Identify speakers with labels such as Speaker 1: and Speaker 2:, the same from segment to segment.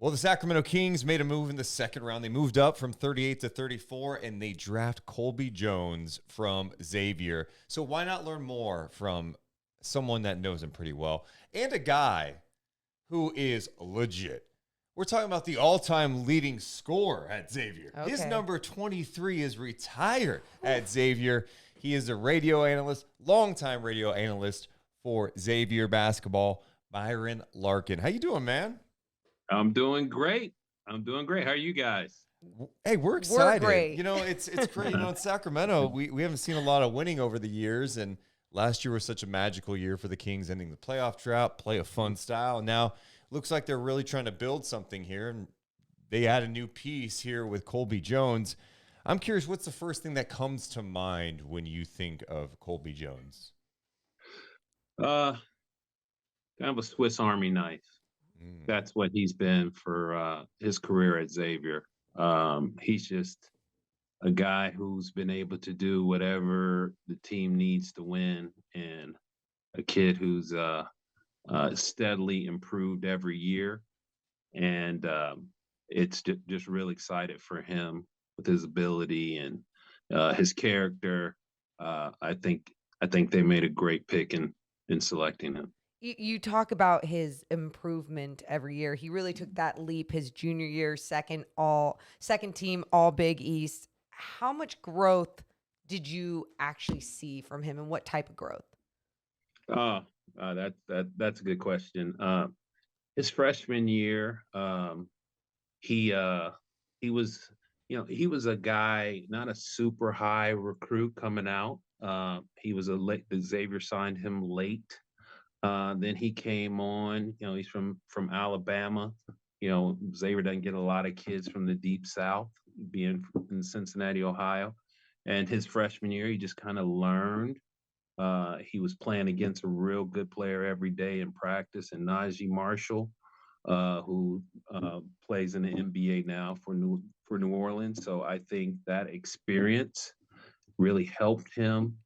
Speaker 1: Well, the Sacramento Kings made a move in the second round. They moved up from 38 to 34, and they draft Colby Jones from Xavier. So why not learn more from someone that knows him pretty well and a guy who is legit? We're talking about the all-time leading scorer at Xavier.
Speaker 2: Okay.
Speaker 1: His number 23 is retired at Xavier. He is a radio analyst, longtime radio analyst for Xavier basketball, Byron Larkin. How you doing, man?
Speaker 3: I'm doing great. How are you guys?
Speaker 1: Hey, we're excited.
Speaker 2: We're great.
Speaker 1: You know, it's great. You know, in Sacramento, we haven't seen a lot of winning over the years, and last year was such a magical year for the Kings, ending the playoff drought, play a fun style. And now looks like they're really trying to build something here, and they add a new piece here with Colby Jones. I'm curious, what's the first thing that comes to mind when you think of Colby Jones?
Speaker 3: Kind of a Swiss Army knife. That's what he's been for his career at Xavier. He's just a guy who's been able to do whatever the team needs to win, and a kid who's steadily improved every year. And it's just really excited for him with his ability and his character. I think they made a great pick in selecting him.
Speaker 2: You talk about his improvement every year. He really took that leap his junior year, second team, all Big East. How much growth did you actually see from him, and what type of growth?
Speaker 3: That's a good question. His freshman year, he was a guy, not a super high recruit coming out. He was Xavier signed him late. Then he came on, he's from Alabama. Xavier doesn't get a lot of kids from the deep South, being in Cincinnati, Ohio. And his freshman year, he just kind of learned. He was playing against a real good player every day in practice, and Najee Marshall, who plays in the NBA now for New Orleans. So I think that experience really helped him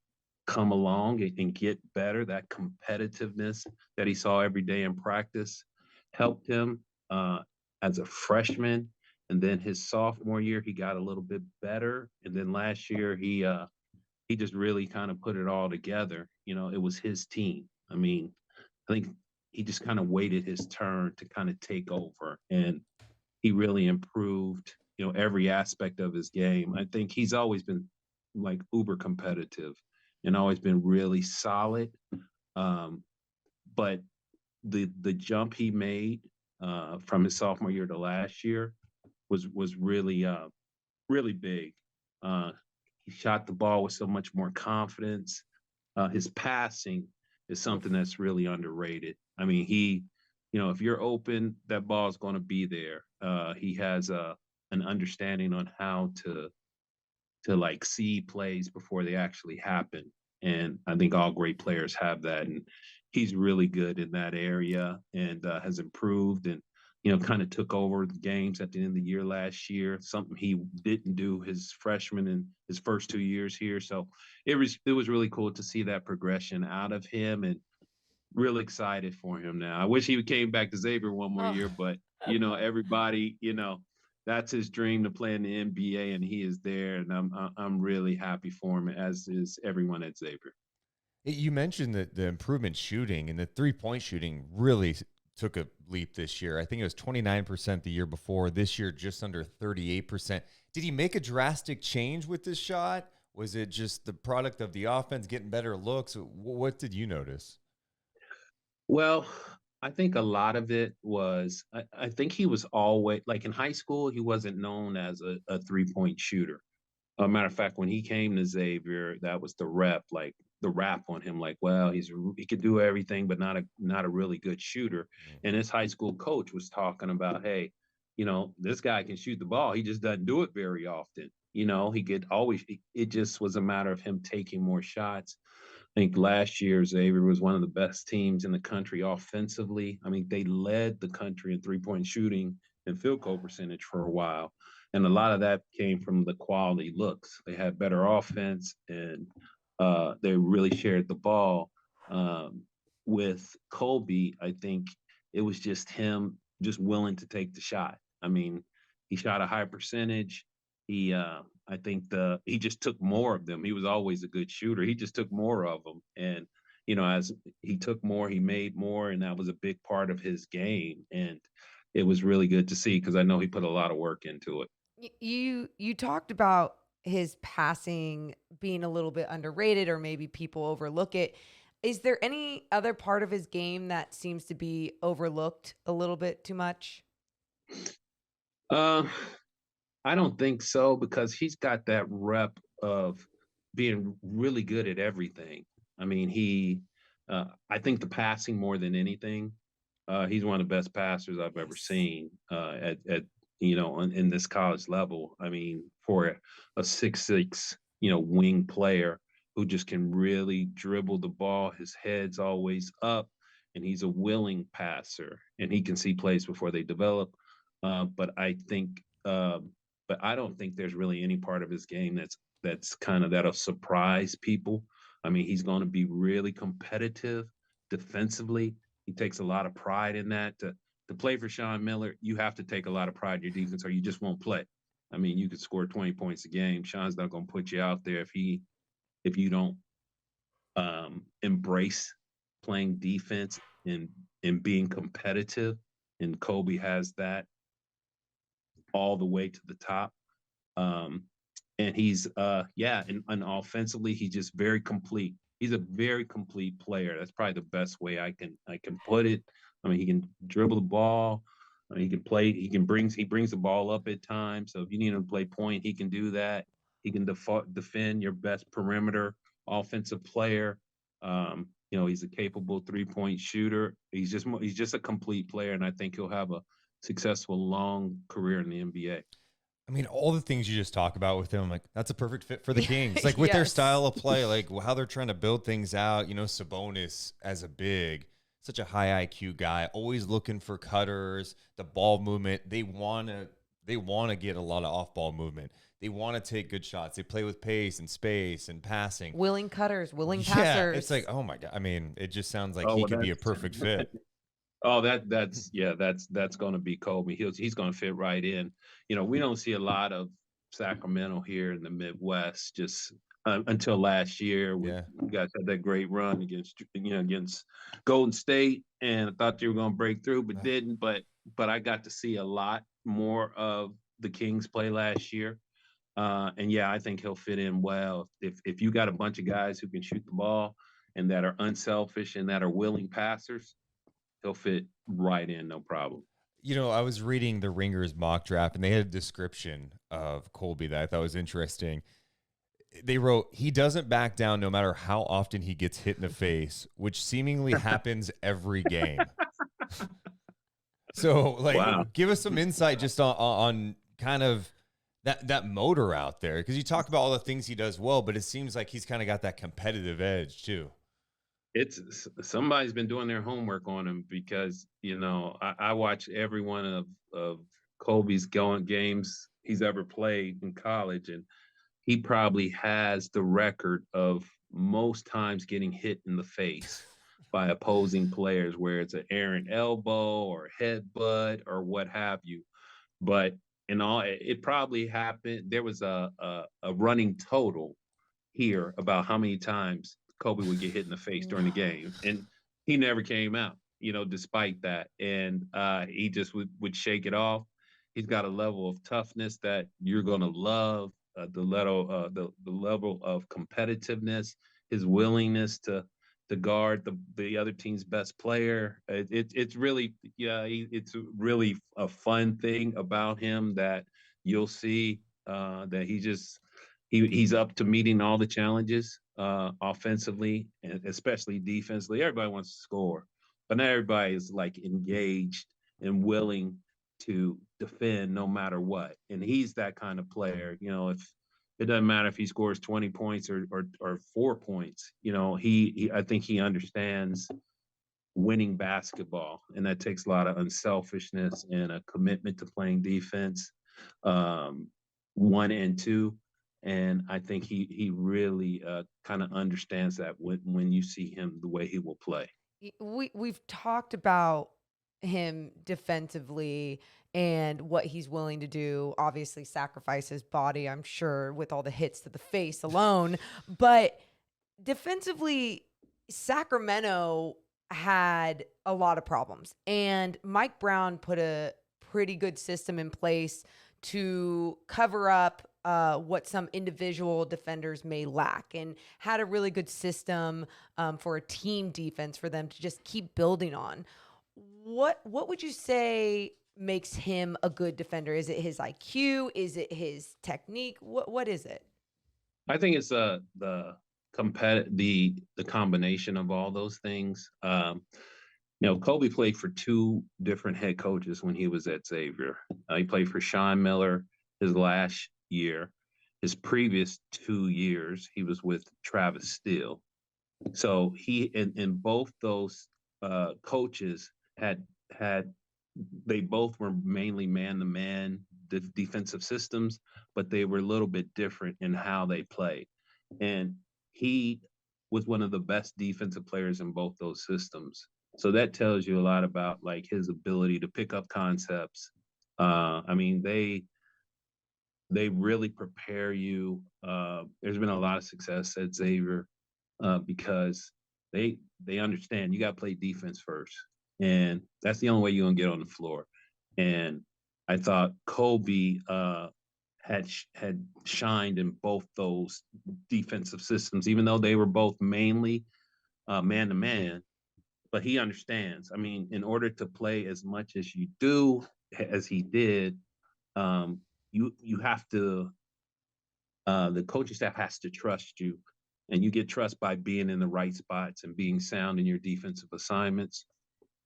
Speaker 3: come along and get better. That competitiveness that he saw every day in practice helped him as a freshman. And then his sophomore year, he got a little bit better. And then last year, he just really kind of put it all together. It was his team. I mean, I think he just kind of waited his turn to kind of take over, and he really improved, every aspect of his game. I think he's always been like uber competitive and always been really solid. But the jump he made from his sophomore year to last year was really really big. He shot the ball with so much more confidence. His passing is something that's really underrated. I mean, if you're open, that ball is going to be there. He has an understanding on how to like see plays before they actually happen. And I think all great players have that. And he's really good in that area and has improved and, kind of took over the games at the end of the year last year, something he didn't do his freshman and his first 2 years here. So it was really cool to see that progression out of him, and really excited for him now. I wish he came back to Xavier one more year, but everybody, that's his dream to play in the NBA, and he is there, and I'm really happy for him, as is everyone at Xavier.
Speaker 1: You mentioned the improvement shooting, and the three-point shooting really took a leap this year. I think it was 29% the year before. This year, just under 38%. Did he make a drastic change with this shot? Was it just the product of the offense getting better looks? What did you notice?
Speaker 3: Well, I think a lot of it was, I think he was always, like in high school, he wasn't known as a three-point shooter. Matter of fact, when he came to Xavier, that was the rap on him. Like, well, he could do everything, but not a really good shooter. And his high school coach was talking about, hey, this guy can shoot the ball. He just doesn't do it very often. He could always. It just was a matter of him taking more shots. I think last year Xavier was one of the best teams in the country offensively. I mean, they led the country in three-point shooting and field goal percentage for a while. And a lot of that came from the quality looks. They had better offense, and they really shared the ball. With Colby, I think it was just him just willing to take the shot. I mean, he shot a high percentage. I think he just took more of them. He was always a good shooter. He just took more of them, and as he took more, he made more, and that was a big part of his game. And it was really good to see because I know he put a lot of work into it.
Speaker 2: You talked about his passing being a little bit underrated or maybe people overlook it. Is there any other part of his game that seems to be overlooked a little bit too much?
Speaker 3: Uh, I don't think so because he's got that rep of being really good at everything. I mean, I think the passing more than anything, he's one of the best passers I've ever
Speaker 2: Yes.
Speaker 3: seen at in this college level. I mean, for a 6'6", wing player who just can really dribble the ball, his head's always up, and he's a willing passer, and he can see plays before they develop. But I don't think there's really any part of his game that's kind of that'll surprise people. I mean, he's going to be really competitive defensively. He takes a lot of pride in that. To play for Sean Miller, you have to take a lot of pride in your defense, or you just won't play. I mean, you could score 20 points a game. Sean's not going to put you out there if you don't embrace playing defense and being competitive. And Colby has that all the way to the top. Um, and he's and offensively he's just very complete. He's a very complete player. That's probably the best way I can put it. I mean, he can dribble the ball. He can play. He brings the ball up at times. So if you need him to play point, he can do that. He can defend your best perimeter offensive player. He's a capable 3-point shooter. He's just a complete player, and I think he'll have a successful long career in the NBA.
Speaker 1: I mean, all the things you just talk about with him, like that's a perfect fit for the Kings. Like with their
Speaker 2: Yes.
Speaker 1: style of play, like how they're trying to build things out. Sabonis as a big, such a high IQ guy, always looking for cutters, the ball movement. They wanna get a lot of off ball movement. They want to take good shots. They play with pace and space and passing.
Speaker 2: Willing cutters, willing
Speaker 1: Yeah, it's like,
Speaker 2: passers.
Speaker 1: oh my God. I mean, it just sounds like
Speaker 3: Oh,
Speaker 1: he
Speaker 3: well,
Speaker 1: could be a
Speaker 3: that's
Speaker 1: perfect fit.
Speaker 3: oh, that's going to be Kobe. He's going to fit right in. We don't see a lot of Sacramento here in the Midwest. Just until last year,
Speaker 1: Yeah.
Speaker 3: you guys had that great run against Golden State, and I thought they were going to break through, but didn't. But I got to see a lot more of the Kings play last year. And yeah, I think he'll fit in well. If you got a bunch of guys who can shoot the ball and that are unselfish and that are willing passers, he'll fit right in, no problem.
Speaker 1: I was reading the Ringers mock draft and they had a description of Colby that I thought was interesting. They wrote, he doesn't back down no matter how often he gets hit in the face, which seemingly happens every game. So,
Speaker 3: Wow.
Speaker 1: give us some insight just on kind of that motor out there. Because you talk about all the things he does well, but it seems like he's kind of got that competitive edge too.
Speaker 3: Somebody's been doing their homework on him because I watch every one of Kobe's going games he's ever played in college, and he probably has the record of most times getting hit in the face by opposing players, where it's an errant elbow or headbutt or what have you. But it probably happened. There was a running total here about how many times Kobe would get hit in the face during the
Speaker 2: No.
Speaker 3: game, and he never came out. Despite that, and he just would shake it off. He's got a level of toughness that you're gonna love. The level of competitiveness, his willingness to guard the other team's best player. It's really it's really a fun thing about him that you'll see that he's up to meeting all the challenges offensively and especially defensively. Everybody wants to score, but not everybody is like engaged and willing to defend no matter what. And he's that kind of player. If it doesn't matter if he scores 20 points or 4 points, I think he understands winning basketball, and that takes a lot of unselfishness and a commitment to playing defense, um, 1 and 2. And I think he really kind of understands that when you see him the way he will play.
Speaker 2: We've talked about him defensively and what he's willing to do. Obviously, sacrifice his body, I'm sure, with all the hits to the face alone. But defensively, Sacramento had a lot of problems. And Mike Brown put a pretty good system in place to cover up what some individual defenders may lack, and had a really good system for a team defense for them to just keep building on. What would you say makes him a good defender? Is it his IQ? Is it his technique? What is it?
Speaker 3: I think it's the combination of all those things. Colby played for two different head coaches when he was at Xavier. He played for Sean Miller his last year. His previous 2 years, he was with Travis Steele. So he in both those coaches had they both were mainly man-to-man defensive systems, but they were a little bit different in how they played. And he was one of the best defensive players in both those systems. So that tells you a lot about like his ability to pick up concepts. I mean, they really prepare you. There's been a lot of success at Xavier because they understand you got to play defense first, and that's the only way you're gonna get on the floor. And I thought Colby had shined in both those defensive systems, even though they were both mainly man to man. But he understands. I mean, in order to play as much as you do, as he did, you have to. The coaching staff has to trust you, and you get trust by being in the right spots and being sound in your defensive assignments.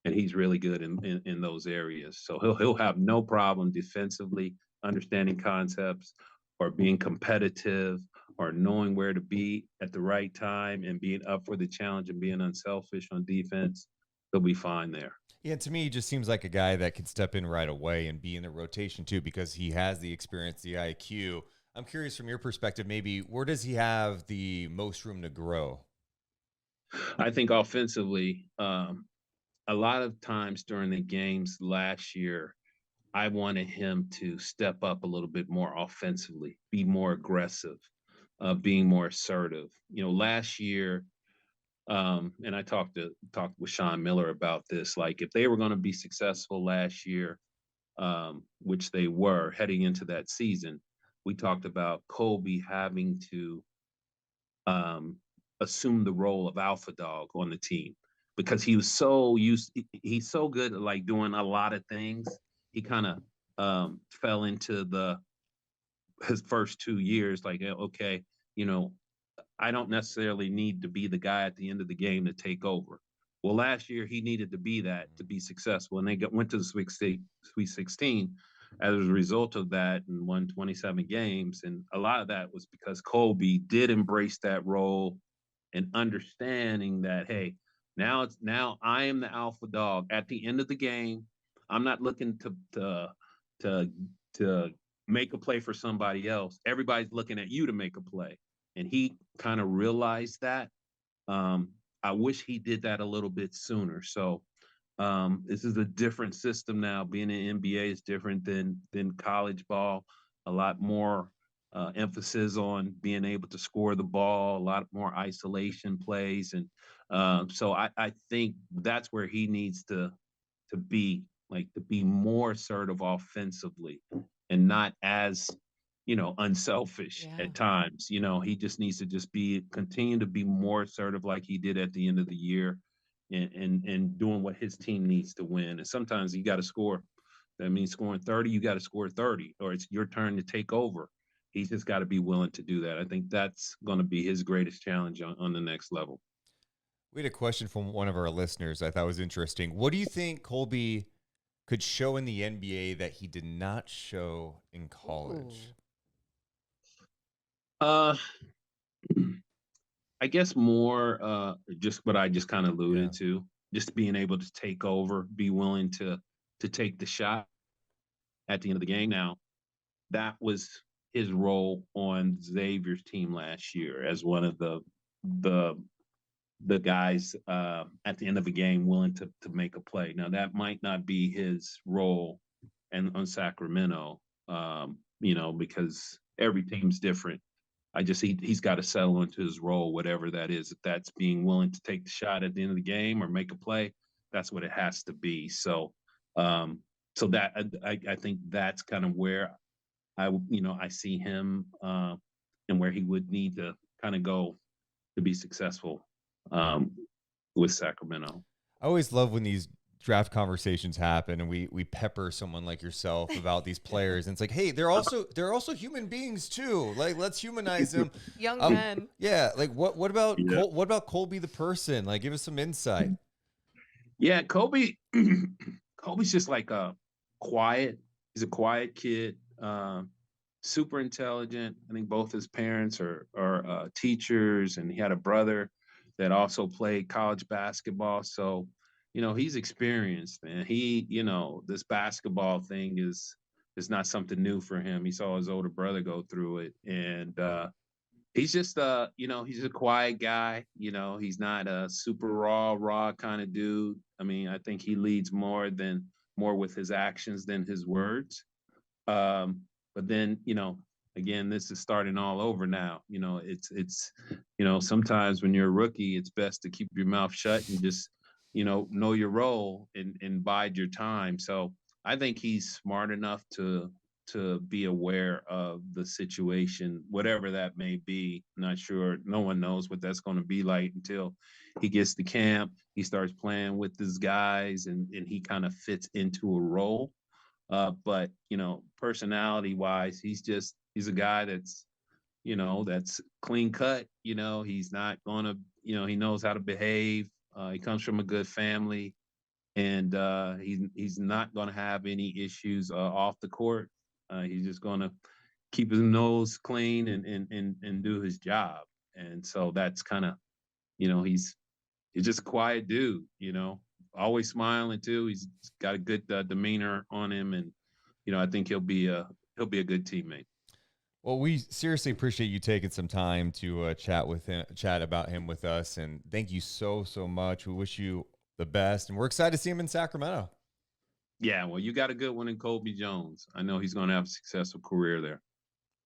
Speaker 3: And he's really good in those areas. So he'll have no problem defensively understanding concepts or being competitive or knowing where to be at the right time and being up for the challenge and being unselfish on defense. He'll be fine there.
Speaker 1: Yeah, to me, he just seems like a guy that can step in right away and be in the rotation too, because he has the experience, the IQ. I'm curious from your perspective, maybe where does he have the most room to grow?
Speaker 3: I think offensively, a lot of times during the games last year, I wanted him to step up a little bit more offensively, be more aggressive, being more assertive. Last year, and I talked with Sean Miller about this. Like, if they were going to be successful last year, which they were heading into that season, we talked about Colby having to um, assume the role of alpha dog on the team because he was so used. He's so good at like doing a lot of things. He kind of fell into his first 2 years. Like, okay, you know, I don't necessarily need to be the guy at the end of the game to take over. Well, last year he needed to be that to be successful, and they went to the Sweet 16 as a result of that and won 27 games. And a lot of that was because Colby did embrace that role and understanding that, hey, now I am the alpha dog at the end of the game. I'm not looking to to make a play for somebody else. Everybody's looking at you to make a play, and he kind of realized that. I wish he did that a little bit sooner. So this is a different system now. Being in NBA is different than college ball. A lot more emphasis on being able to score the ball, a lot more isolation plays, and so I think that's where he needs to be, like to be more assertive offensively and not as unselfish
Speaker 2: Yeah.
Speaker 3: at times. He just needs to just continue to be more assertive like he did at the end of the year and doing what his team needs to win. And sometimes you got to score. That means scoring 30, you got to score 30, or it's your turn to take over. He's just got to be willing to do that. I think that's going to be his greatest challenge on the next level.
Speaker 1: We had a question from one of our listeners I thought was interesting. What do you think Colby could show in the NBA that he did not show in college?
Speaker 3: Uh, I guess more just what I just kind of
Speaker 1: Yeah.
Speaker 3: alluded to, just being able to take over, be willing to take the shot at the end of the game. Now, that was his role on Xavier's team last year as one of the the guys at the end of a game willing to make a play. Now that might not be his role and on Sacramento, because every team's different. He's got to settle into his role, whatever that is. If that's being willing to take the shot at the end of the game or make a play, that's what it has to be. So that I think that's kind of where I see him and where he would need to kind of go to be successful um, with Sacramento.
Speaker 1: I always love when these draft conversations happen and we pepper someone like yourself about these players, and it's like, hey, they're also human beings too. Like, let's humanize them.
Speaker 2: Young men.
Speaker 1: Yeah. Like, what about
Speaker 3: Yeah.
Speaker 1: what about Colby the person? Like, give us some insight.
Speaker 3: Yeah, Kobe. Kobe's just like a quiet. He's a quiet kid. Super intelligent. I think both his parents are teachers, and he had a brother that also played college basketball. So, he's experienced, and this basketball thing is not something new for him. He saw his older brother go through it, and he's just he's a quiet guy. He's not a super raw kind of dude. I mean, I think he leads more with his actions than his words. But then, again, this is starting all over now. It's sometimes when you're a rookie, it's best to keep your mouth shut and just, know your role and bide your time. So I think he's smart enough to be aware of the situation, whatever that may be. Not sure. No one knows what that's going to be like until he gets to camp. He starts playing with his guys, and he kind of fits into a role. But personality wise, he's a guy that's clean cut. He's not gonna, he knows how to behave. He comes from a good family, and he's not gonna have any issues off the court. He's just gonna keep his nose clean and do his job. And so that's kind of, he's just a quiet dude. Always smiling too. He's got a good demeanor on him, and I think he'll be a good teammate.
Speaker 1: Well, we seriously appreciate you taking some time to chat about him with us, and thank you so much. We wish you the best, and we're excited to see him in Sacramento.
Speaker 3: Yeah, well, you got a good one in Colby Jones. I know he's going to have a successful career there.